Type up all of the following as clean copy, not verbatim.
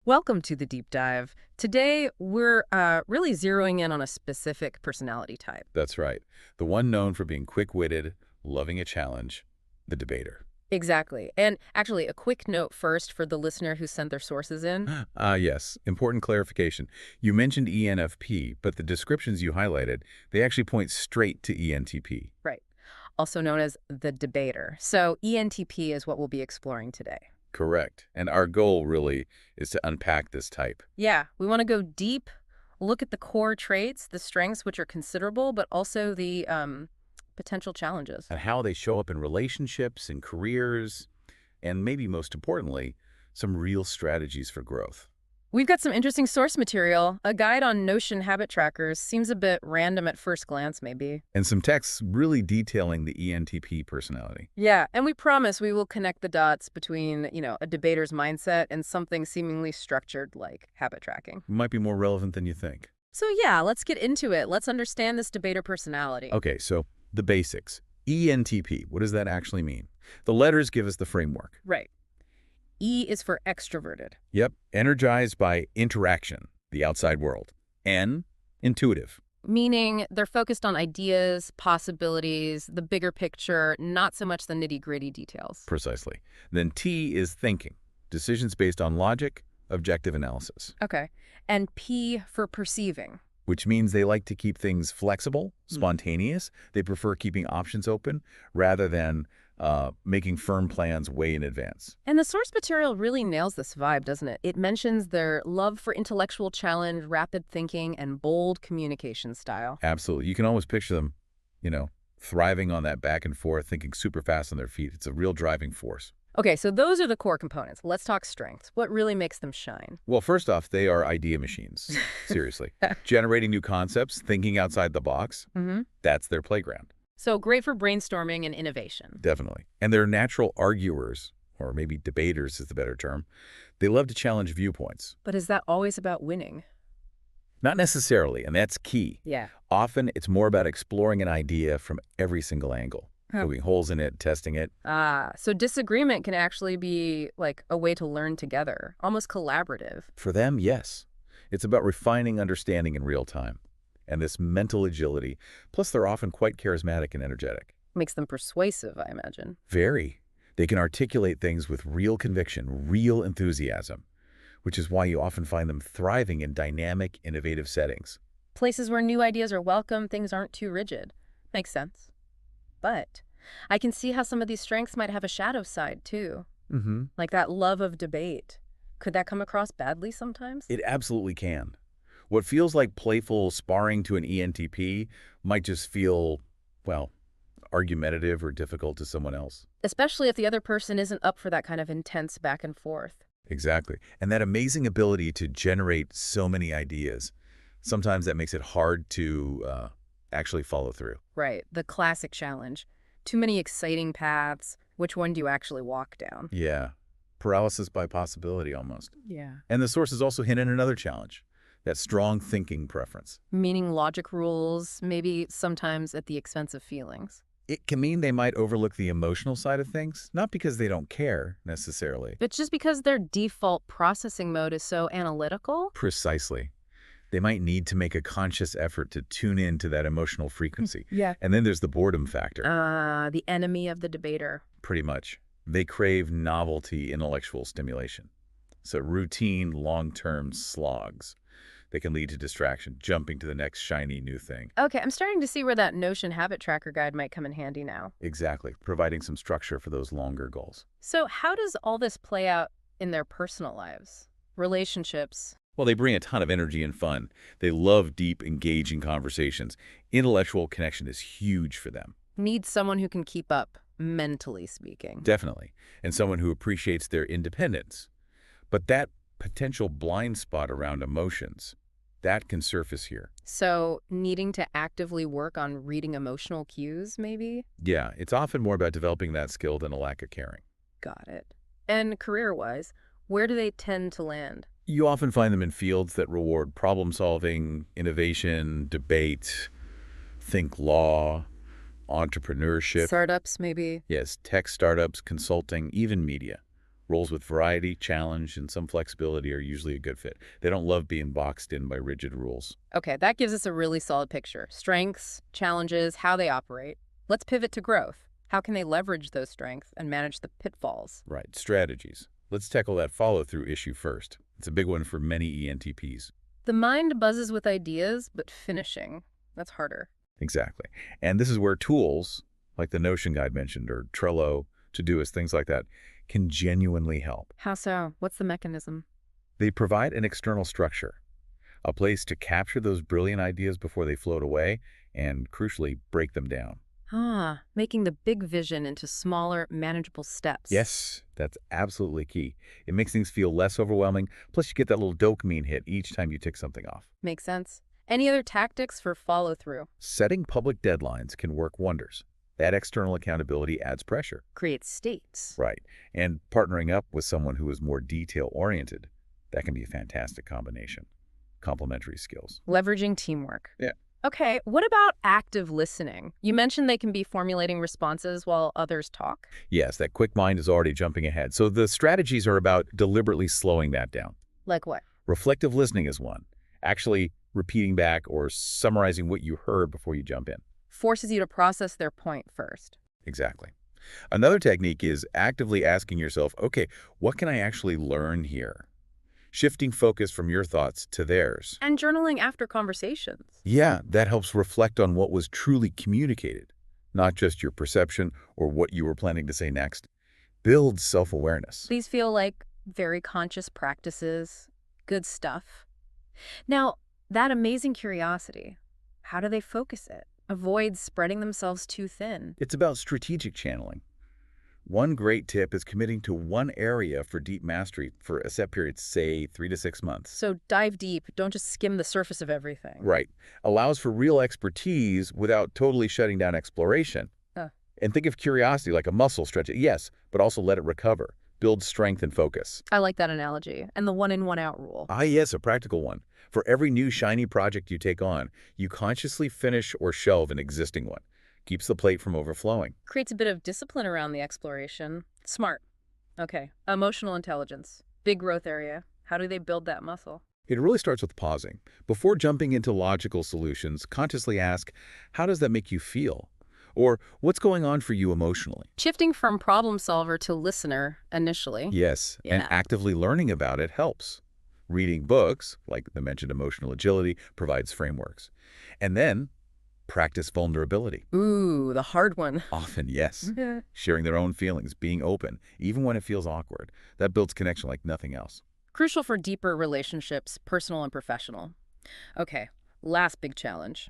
Welcome to the deep dive. Today, we're really zeroing in on a specific personality type. That's right. The one known for being quick-witted, loving a challenge, the debater. Exactly. And actually, a quick note first for the listener who sent their sources in. Yes. Important clarification. You mentioned ENFP, but the descriptions you highlighted, they actually point straight to ENTP. Right. Also known as the debater. So ENTP is what we'll be exploring today. Correct. And our goal, really, is to unpack this type. Yeah, we want to go deep, look at the core traits, the strengths, which are considerable, but also the potential challenges. And how they show up in relationships and careers, and maybe most importantly, some real strategies for growth. We've got some interesting source material. A guide on Notion habit trackers seems a bit random at first glance, maybe. And some texts really detailing the ENTP personality. Yeah, and we promise we will connect the dots between, a debater's mindset and something seemingly structured like habit tracking. Might be more relevant than you think. So yeah, let's get into it. Let's understand this debater personality. Okay, so the basics. ENTP, what does that actually mean? The letters give us the framework. Right. E is for extroverted. Yep, energized by interaction, the outside world. N, intuitive. Meaning they're focused on ideas, possibilities, the bigger picture, not so much the nitty-gritty details. Precisely. Then T is thinking, decisions based on logic, objective analysis. Okay. And P for perceiving. Which means they like to keep things flexible, spontaneous. They prefer keeping options open rather than making firm plans way in advance. And the source material really nails this vibe, doesn't it? It mentions their love for intellectual challenge, rapid thinking, and bold communication style. Absolutely. You can almost picture them, thriving on that back and forth, thinking super fast on their feet. It's a real driving force. Okay, so those are the core components. Let's talk strengths. What really makes them shine? Well, first off, they are idea machines. Seriously. Generating new concepts, thinking outside the box, that's their playground. So great for brainstorming and innovation. Definitely. And they're natural arguers, or maybe debaters is the better term. They love to challenge viewpoints. But is that always about winning? Not necessarily, and that's key. Yeah. Often, it's more about exploring an idea from every single angle, poking holes in it, testing it. So disagreement can actually be like a way to learn together, almost collaborative. For them, yes. It's about refining understanding in real time. And this mental agility, plus they're often quite charismatic and energetic. Makes them persuasive, I imagine. Very. They can articulate things with real conviction, real enthusiasm, which is why you often find them thriving in dynamic, innovative settings. Places where new ideas are welcome, things aren't too rigid. Makes sense. But I can see how some of these strengths might have a shadow side, too. Like that love of debate. Could that come across badly sometimes? It absolutely can. What feels like playful sparring to an ENTP might just feel, well, argumentative or difficult to someone else. Especially if the other person isn't up for that kind of intense back and forth. Exactly. And that amazing ability to generate so many ideas, sometimes that makes it hard to actually follow through. Right. The classic challenge. Too many exciting paths. Which one do you actually walk down? Yeah. Paralysis by possibility almost. Yeah. And the sources also hint at another challenge. That strong thinking preference. Meaning logic rules, maybe sometimes at the expense of feelings. It can mean they might overlook the emotional side of things, not because they don't care, necessarily. But just because their default processing mode is so analytical? Precisely. They might need to make a conscious effort to tune in to that emotional frequency. Yeah. And then there's the boredom factor. The enemy of the debater. Pretty much. They crave novelty intellectual stimulation. So routine, long-term slogs. They can lead to distraction, jumping to the next shiny new thing. Okay, I'm starting to see where that Notion habit tracker guide might come in handy now. Exactly, providing some structure for those longer goals. So how does all this play out in their personal lives? Relationships? Well, they bring a ton of energy and fun. They love deep, engaging conversations. Intellectual connection is huge for them. Need someone who can keep up, mentally speaking. Definitely. And someone who appreciates their independence. But that potential blind spot around emotions, that can surface here. So needing to actively work on reading emotional cues, maybe? Yeah, it's often more about developing that skill than a lack of caring. Got it. And career-wise, where do they tend to land? You often find them in fields that reward problem-solving, innovation, debate, think law, entrepreneurship. Startups, maybe? Yes, tech startups, consulting, even media. Roles with variety, challenge, and some flexibility are usually a good fit. They don't love being boxed in by rigid rules. Okay, that gives us a really solid picture. Strengths, challenges, how they operate. Let's pivot to growth. How can they leverage those strengths and manage the pitfalls? Right, strategies. Let's tackle that follow-through issue first. It's a big one for many ENTPs. The mind buzzes with ideas, but finishing, that's harder. Exactly. And this is where tools, like the Notion guide mentioned, or Trello, Todoist, things like that, can genuinely help. How so? What's the mechanism? They provide an external structure, a place to capture those brilliant ideas before they float away, and crucially, break them down. Making the big vision into smaller, manageable steps. Yes, that's absolutely key. It makes things feel less overwhelming, plus you get that little dopamine hit each time you tick something off. Makes sense. Any other tactics for follow-through? Setting public deadlines can work wonders. That external accountability adds pressure. Create states. Right. And partnering up with someone who is more detail-oriented, that can be a fantastic combination. Complementary skills. Leveraging teamwork. Yeah. Okay, what about active listening? You mentioned they can be formulating responses while others talk. Yes, that quick mind is already jumping ahead. So the strategies are about deliberately slowing that down. Like what? Reflective listening is one. Actually repeating back or summarizing what you heard before you jump in. Forces you to process their point first. Exactly. Another technique is actively asking yourself, okay, what can I actually learn here? Shifting focus from your thoughts to theirs. And journaling after conversations. Yeah, that helps reflect on what was truly communicated, not just your perception or what you were planning to say next. Builds self-awareness. These feel like very conscious practices. Good stuff. Now, that amazing curiosity, how do they focus it? Avoid spreading themselves too thin. It's about strategic channeling. One great tip is committing to one area for deep mastery for a set period, say 3 to 6 months. So dive deep. Don't just skim the surface of everything. Right. Allows for real expertise without totally shutting down exploration. And think of curiosity like a muscle stretch. Yes, but also let it recover. Build strength and focus. I like that analogy. And the one in, one out rule. Yes, a practical one. For every new shiny project you take on, you consciously finish or shelve an existing one. Keeps the plate from overflowing. Creates a bit of discipline around the exploration. Smart. Okay. Emotional intelligence. Big growth area. How do they build that muscle? It really starts with pausing. Before jumping into logical solutions, consciously ask, how does that make you feel? Or what's going on for you emotionally? Shifting from problem solver to listener initially. Yes, and actively learning about it helps. Reading books, like the mentioned emotional agility, provides frameworks. And then practice vulnerability. Ooh, the hard one. Often, yes. Sharing their own feelings, being open, even when it feels awkward. That builds connection like nothing else. Crucial for deeper relationships, personal and professional. Okay, last big challenge.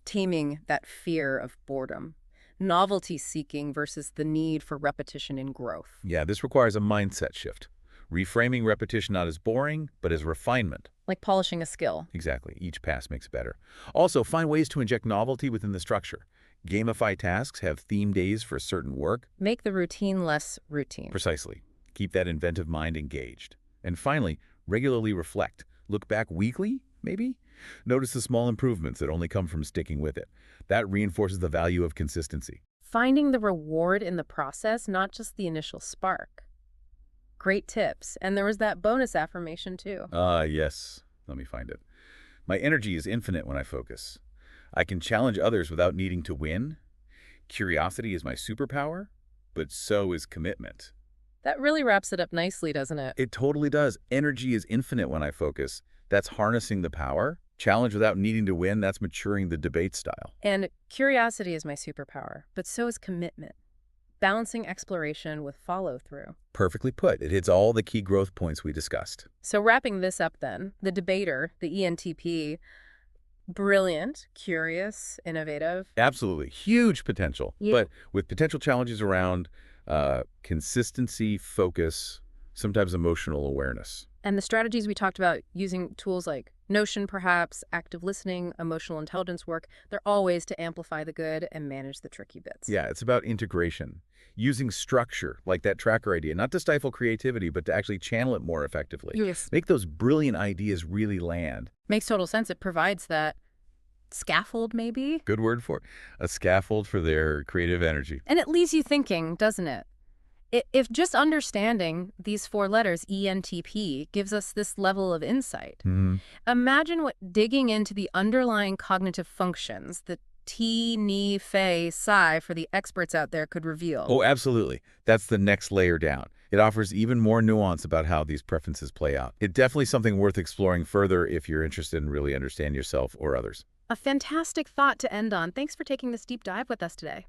Taming that fear of boredom. Novelty seeking versus the need for repetition and growth. Yeah, this requires a mindset shift. Reframing repetition not as boring, but as refinement. Like polishing a skill. Exactly. Each pass makes better. Also, find ways to inject novelty within the structure. Gamify tasks, have theme days for certain work. Make the routine less routine. Precisely. Keep that inventive mind engaged. And finally, regularly reflect. Look back weekly, maybe? Notice the small improvements that only come from sticking with it. That reinforces the value of consistency. Finding the reward in the process, not just the initial spark. Great tips. And there was that bonus affirmation too. Yes. Let me find it. My energy is infinite when I focus. I can challenge others without needing to win. Curiosity is my superpower, but so is commitment. That really wraps it up nicely, doesn't it? It totally does. Energy is infinite when I focus. That's harnessing the power. Challenge without needing to win, that's maturing the debate style. And curiosity is my superpower, but so is commitment. Balancing exploration with follow-through. Perfectly put. It hits all the key growth points we discussed. So wrapping this up then, the debater, the ENTP, brilliant, curious, innovative. Absolutely. Huge potential. Yeah. But with potential challenges around consistency, focus, sometimes emotional awareness. And the strategies we talked about, using tools like Notion perhaps, active listening, emotional intelligence work, they're all ways to amplify the good and manage the tricky bits. Yeah, it's about integration. Using structure, like that tracker idea, not to stifle creativity, but to actually channel it more effectively. Yes. Make those brilliant ideas really land. Makes total sense. It provides that scaffold, maybe? Good word for it. A scaffold for their creative energy. And it leaves you thinking, doesn't it? If just understanding these four letters, ENTP, gives us this level of insight, Hmm. imagine what digging into the underlying cognitive functions, the T, Ni, Fe, Psi for the experts out there could reveal. Oh, absolutely. That's the next layer down. It offers even more nuance about how these preferences play out. It's definitely something worth exploring further if you're interested in really understanding yourself or others. A fantastic thought to end on. Thanks for taking this deep dive with us today.